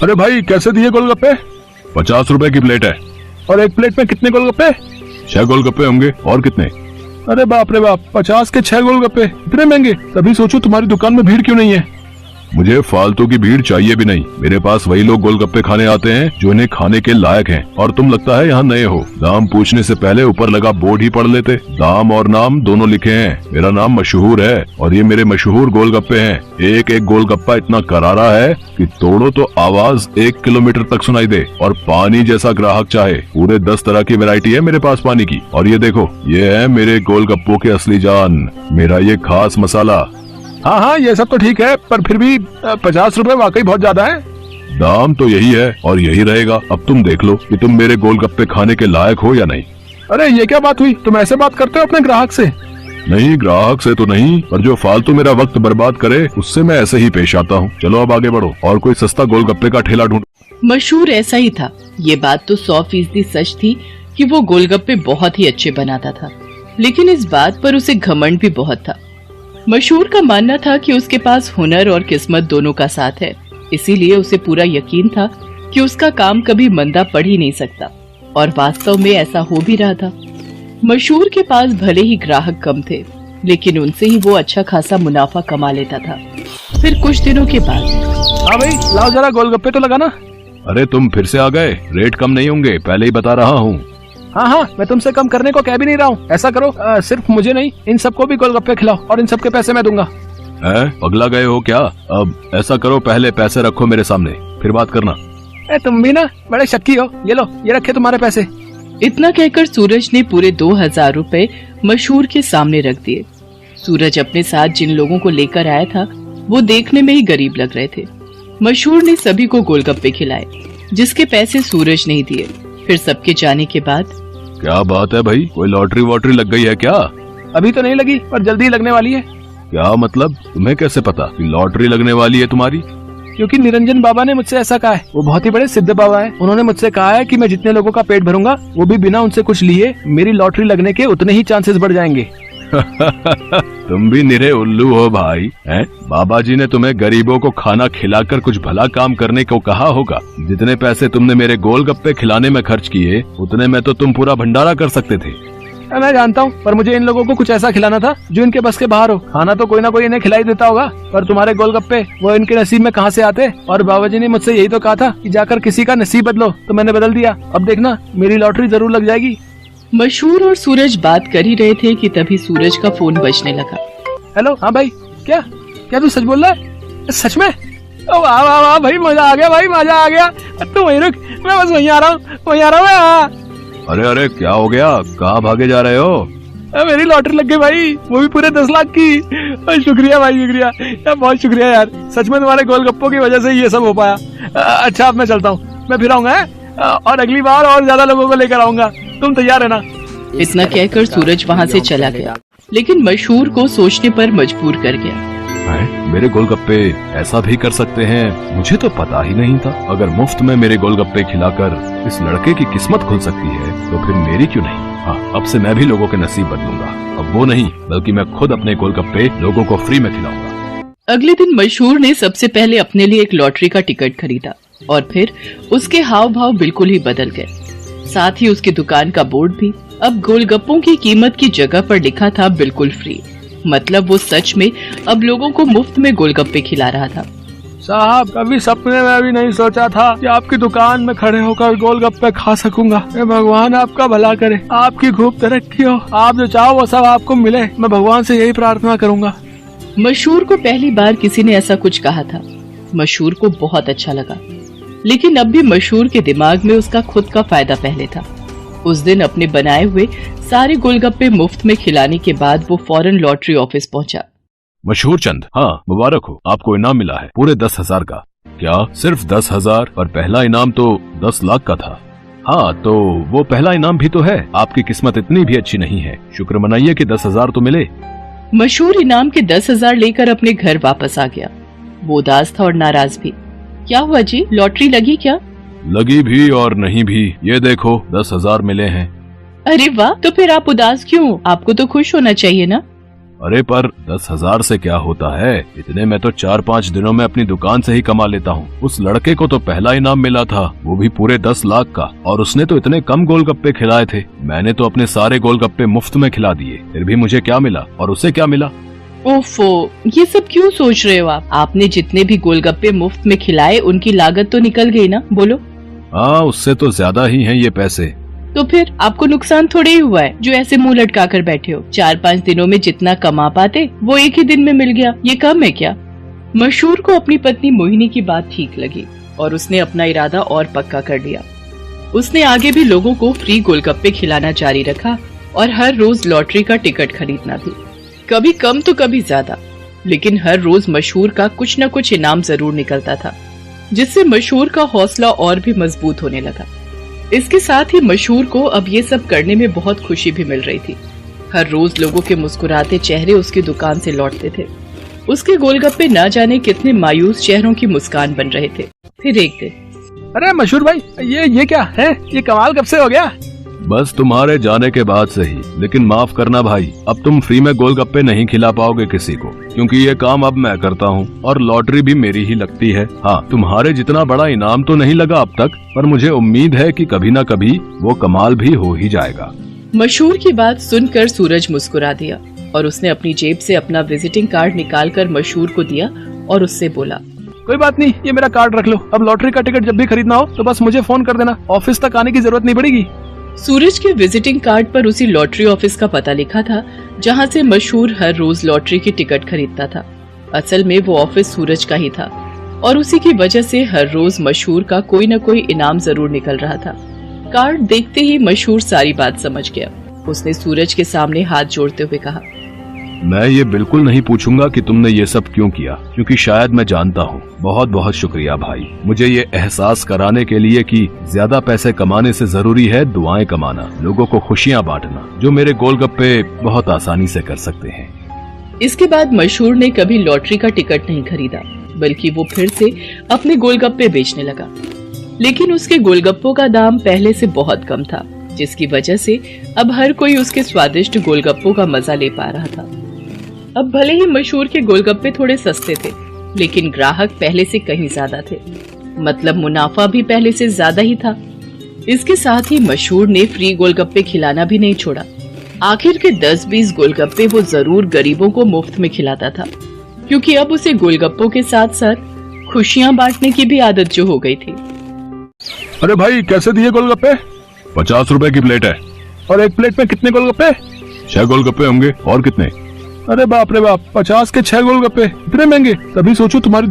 अरे भाई कैसे दिए गोलगप्पे? 50 रुपए की प्लेट है। और एक प्लेट में कितने गोलगप्पे? 6 गोलगप्पे होंगे। और कितने? अरे बाप रे बाप, 50 के 6 गोलगप्पे इतने महंगे। तभी सोचो तुम्हारी दुकान में भीड़ क्यों नहीं है। मुझे फालतू की भीड़ चाहिए भी नहीं। मेरे पास वही लोग गोलगप्पे खाने आते हैं जो इन्हें खाने के लायक हैं। और तुम लगता है यहाँ नए हो। दाम पूछने से पहले ऊपर लगा बोर्ड ही पढ़ लेते। दाम और नाम दोनों लिखे हैं। मेरा नाम मशहूर है और ये मेरे मशहूर गोलगप्पे हैं। एक एक गोलगप्पा इतना करारा है कि तोड़ो तो आवाज 1 किलोमीटर तक सुनाई दे। और पानी जैसा ग्राहक चाहे। पूरे 10 तरह की वैरायटी है मेरे पास पानी की। और ये देखो, ये है मेरे गोलगप्पों के असली जान, मेरा ये खास मसाला। हाँ हाँ, ये सब तो ठीक है, पर फिर भी 50 रुपए वाकई बहुत ज्यादा है। दाम तो यही है और यही रहेगा। अब तुम देख लो कि तुम मेरे गोलगप्पे खाने के लायक हो या नहीं। अरे ये क्या बात हुई? तुम ऐसे बात करते हो अपने ग्राहक से? नहीं, ग्राहक से तो नहीं, पर जो फालतू मेरा वक्त बर्बाद करे उससे मैं ऐसे ही पेश आता हूँ। चलो अब आगे बढ़ो और कोई सस्ता गोलगप्पे का ठेला ढूंढो। मशहूर ऐसा ही था। ये बात तो 100% सच थी कि वो गोलगप्पे बहुत ही अच्छे बनाता था, लेकिन इस बात पर उसे घमंड भी बहुत था। मशहूर का मानना था कि उसके पास हुनर और किस्मत दोनों का साथ है, इसीलिए उसे पूरा यकीन था कि उसका काम कभी मंदा पड़ ही नहीं सकता। और वास्तव में ऐसा हो भी रहा था। मशहूर के पास भले ही ग्राहक कम थे, लेकिन उनसे ही वो अच्छा खासा मुनाफा कमा लेता था। फिर कुछ दिनों के बाद, हाँ भाई लाओ जरा गोलगप्पे तो लगाना। अरे तुम फिर से आ गए। रेट कम नहीं होंगे, पहले ही बता रहा हूँ। हाँ हाँ, मैं तुमसे कम करने को कह भी नहीं रहा हूँ। ऐसा करो, सिर्फ मुझे नहीं, इन सबको भी गोलगप्पे खिलाओ और इन सबके पैसे मैं दूंगा। पगला गए हो क्या? अब ऐसा करो, पहले पैसे रखो मेरे सामने, फिर बात करना। तुम भी ना बड़े शक्की हो। ये लो, ये रखे तुम्हारे पैसे। इतना कहकर सूरज ने पूरे 2000 रुपए मशहूर के सामने रख दिए। सूरज अपने साथ जिन लोगों को लेकर आया था वो देखने में ही गरीब लग रहे थे। मशहूर ने सभी को गोलगप्पे खिलाए, जिसके पैसे सूरज नहीं दिए। फिर सबके जाने के बाद, क्या बात है भाई, कोई लॉटरी वॉटरी लग गई है क्या? अभी तो नहीं लगी, पर जल्दी लगने वाली है। क्या मतलब? तुम्हें कैसे पता कि लॉटरी लगने वाली है तुम्हारी? क्योंकि निरंजन बाबा ने मुझसे ऐसा कहा है। वो बहुत ही बड़े सिद्ध बाबा हैं। उन्होंने मुझसे कहा है कि मैं जितने लोगों का पेट भरूंगा, वो भी बिना उनसे कुछ लिए, मेरी लॉटरी लगने के उतने ही चांसेस बढ़ जाएंगे। तुम भी निरे उल्लू हो भाई, हैं? बाबा जी ने तुम्हें गरीबों को खाना खिलाकर कुछ भला काम करने को कहा होगा। जितने पैसे तुमने मेरे गोलगप्पे खिलाने में खर्च किए, उतने में तो तुम पूरा भंडारा कर सकते थे। मैं जानता हूँ, पर मुझे इन लोगों को कुछ ऐसा खिलाना था जो इनके बस के बाहर हो। खाना तो कोई ना कोई इन्हें खिलाई देता होगा, पर तुम्हारे गोलगप्पे वो इनके नसीब में कहाँ से आते? और बाबा जी ने मुझसे यही तो कहा था कि जाकर किसी का नसीब बदलो, तो मैंने बदल दिया। अब देखना, मेरी लॉटरी जरूर लग जाएगी। मशहूर और सूरज बात कर ही रहे थे कि तभी सूरज का फोन बजने लगा। हेलो, हाँ भाई, क्या क्या तू सच बोल रहा है? सच में? वाह वाह वाह भाई, मजा आ गया भाई, मजा आ गया। तू वहीं रुक, मैं बस वहीं आ रहा हूँ, वहीं आ रहा हूँ। अरे अरे, क्या हो गया? कहाँ भागे जा रहे हो? मेरी लॉटरी लग गई भाई, वो भी पूरे 10 लाख की। शुक्रिया भाई, शुक्रिया यार, बहुत शुक्रिया यार। सच में तुम्हारे गोलगप्पों की वजह से ये सब हो पाया। अच्छा, अब मैं चलता हूँ, मैं फिर आऊंगा और अगली बार और ज्यादा लोगों को लेकर आऊंगा। तुम तैयार है ना? इतना कहकर सूरज वहाँ से चला गया, लेकिन मशहूर को सोचने पर मजबूर कर गया। मेरे गोलगप्पे ऐसा भी कर सकते हैं, मुझे तो पता ही नहीं था। अगर मुफ्त में मेरे गोलगप्पे खिलाकर इस लड़के की किस्मत खुल सकती है, तो फिर मेरी क्यों नहीं? हाँ, अब से मैं भी लोगों के नसीब बदलूंगा। अब वो नहीं, बल्कि मैं खुद अपने गोलगप्पे लोगों को फ्री में खिलाऊंगा। अगले दिन मशहूर ने सबसे पहले अपने लिए एक लॉटरी का टिकट खरीदा और फिर उसके हाव भाव बिल्कुल ही बदल गए। साथ ही उसकी दुकान का बोर्ड भी अब गोलगप्पों की कीमत की जगह पर लिखा था बिल्कुल फ्री। मतलब वो सच में अब लोगों को मुफ्त में गोलगप्पे खिला रहा था। साहब, कभी सपने में भी नहीं सोचा था कि आपकी दुकान में खड़े होकर गोलगप्पे खा सकूंगा। भगवान आपका भला करे, आपकी खूब तरक्की हो, आप जो चाहो वो सब आपको मिले। मैं भगवान से यही प्रार्थना करूंगा। मशहूर को पहली बार किसी ने ऐसा कुछ कहा था। मशहूर को बहुत अच्छा लगा, लेकिन अब भी मशहूर के दिमाग में उसका खुद का फायदा पहले था। उस दिन अपने बनाए हुए सारे गोलगप्पे मुफ्त में खिलाने के बाद वो फौरन लॉटरी ऑफिस पहुंचा। मशहूर चंद, हाँ मुबारक हो, आपको इनाम मिला है पूरे 10,000 का। क्या सिर्फ 10,000? और पहला इनाम तो 10 लाख का था। हाँ, तो वो पहला इनाम भी तो है। आपकी किस्मत इतनी भी अच्छी नहीं है, शुक्र मनाइए कि 10,000 तो मिले। मशहूर इनाम के 10,000 लेकर अपने घर वापस आ गया। वो उदास था और नाराज भी। क्या हुआ जी, लॉटरी लगी क्या? लगी भी और नहीं भी, ये देखो 10,000 मिले हैं। अरे वाह, तो फिर आप उदास क्यों? आपको तो खुश होना चाहिए ना। अरे पर 10,000 से क्या होता है, इतने में तो 4-5 दिनों में अपनी दुकान से ही कमा लेता हूँ। उस लड़के को तो पहला इनाम मिला था, वो भी पूरे 10 लाख का, और उसने तो इतने कम गोलगप्पे खिलाए थे। मैंने तो अपने सारे गोलगप्पे मुफ्त में खिला दिए, फिर भी मुझे क्या मिला और उसे क्या मिला? ओफो, ये सब क्यों सोच रहे हो आप? आपने जितने भी गोलगप्पे मुफ्त में खिलाए उनकी लागत तो निकल गई ना, बोलो। हाँ, उससे तो ज्यादा ही हैं ये पैसे। तो फिर आपको नुकसान थोड़े ही हुआ है जो ऐसे मुंह लटका कर बैठे हो। 4-5 दिनों में जितना कमा पाते वो एक ही दिन में मिल गया, ये कम है क्या? मशहूर को अपनी पत्नी मोहिनी की बात ठीक लगी और उसने अपना इरादा और पक्का कर लिया। उसने आगे भी लोगों को फ्री गोलगप्पे खिलाना जारी रखा और हर रोज लॉटरी का टिकट खरीदना भी, कभी कम तो कभी ज्यादा, लेकिन हर रोज मशहूर का कुछ न कुछ इनाम जरूर निकलता था, जिससे मशहूर का हौसला और भी मजबूत होने लगा। इसके साथ ही मशहूर को अब ये सब करने में बहुत खुशी भी मिल रही थी। हर रोज लोगों के मुस्कुराते चेहरे उसकी दुकान से लौटते थे। उसके गोलगप्पे न जाने कितने मायूस चेहरों की मुस्कान बन रहे थे। फिर एक दिन, अरे मशहूर भाई, ये क्या है? ये कमाल कब से हो गया? बस तुम्हारे जाने के बाद से ही। लेकिन माफ करना भाई, अब तुम फ्री में गोलगप्पे नहीं खिला पाओगे किसी को, क्योंकि ये काम अब मैं करता हूँ और लॉटरी भी मेरी ही लगती है। हाँ, तुम्हारे जितना बड़ा इनाम तो नहीं लगा अब तक, पर मुझे उम्मीद है कि कभी न कभी वो कमाल भी हो ही जाएगा। मशहूर की बात सुनकर सूरज मुस्कुरा दिया और उसने अपनी जेब से अपना विजिटिंग कार्ड निकालकर मशहूर को दिया और उससे बोला, कोई बात नहीं, ये मेरा कार्ड रख लो। अब लॉटरी का टिकट जब भी खरीदना हो तो बस मुझे फोन कर देना, ऑफिस तक आने की जरूरत नहीं पड़ेगी। सूरज के विजिटिंग कार्ड पर उसी लॉटरी ऑफिस का पता लिखा था जहां से मशहूर हर रोज लॉटरी की टिकट खरीदता था। असल में वो ऑफिस सूरज का ही था और उसी की वजह से हर रोज मशहूर का कोई न कोई इनाम जरूर निकल रहा था। कार्ड देखते ही मशहूर सारी बात समझ गया। उसने सूरज के सामने हाथ जोड़ते हुए कहा, मैं ये बिल्कुल नहीं पूछूंगा कि तुमने ये सब क्यों किया, क्योंकि शायद मैं जानता हूँ। बहुत बहुत शुक्रिया भाई, मुझे ये एहसास कराने के लिए कि ज्यादा पैसे कमाने से जरूरी है दुआएं कमाना, लोगों को खुशियाँ बांटना, जो मेरे गोलगप्पे बहुत आसानी से कर सकते हैं। इसके बाद मशहूर ने कभी लॉटरी का टिकट नहीं खरीदा, बल्कि वो फिर से अपने गोलगप्पे बेचने लगा। लेकिन उसके गोलगप्पों का दाम पहले से बहुत कम था, जिसकी वजह से अब हर कोई उसके स्वादिष्ट गोलगप्पों का मजा ले पा रहा था। अब भले ही मशहूर के गोलगप्पे थोड़े सस्ते थे, लेकिन ग्राहक पहले से कहीं ज्यादा थे, मतलब मुनाफा भी पहले से ज्यादा ही था। इसके साथ ही मशहूर ने फ्री गोलगप्पे खिलाना भी नहीं छोड़ा। आखिर के 10-20 गोलगप्पे वो जरूर गरीबों को मुफ्त में खिलाता था, क्योंकि अब उसे गोलगप्पों के साथ साथ खुशियाँ बांटने की भी आदत जो हो गई थी। अरे भाई, कैसे दिए गोलगप्पे? 50 रुपए की प्लेट है। और एक प्लेट में कितने गोलगप्पे? 6 गोलगप्पे होंगे। और कितने? अरे बाप रे बाप, 50 के 6 गोलगप्पे, इतने महंगे? तभी सोचो तुम्हारी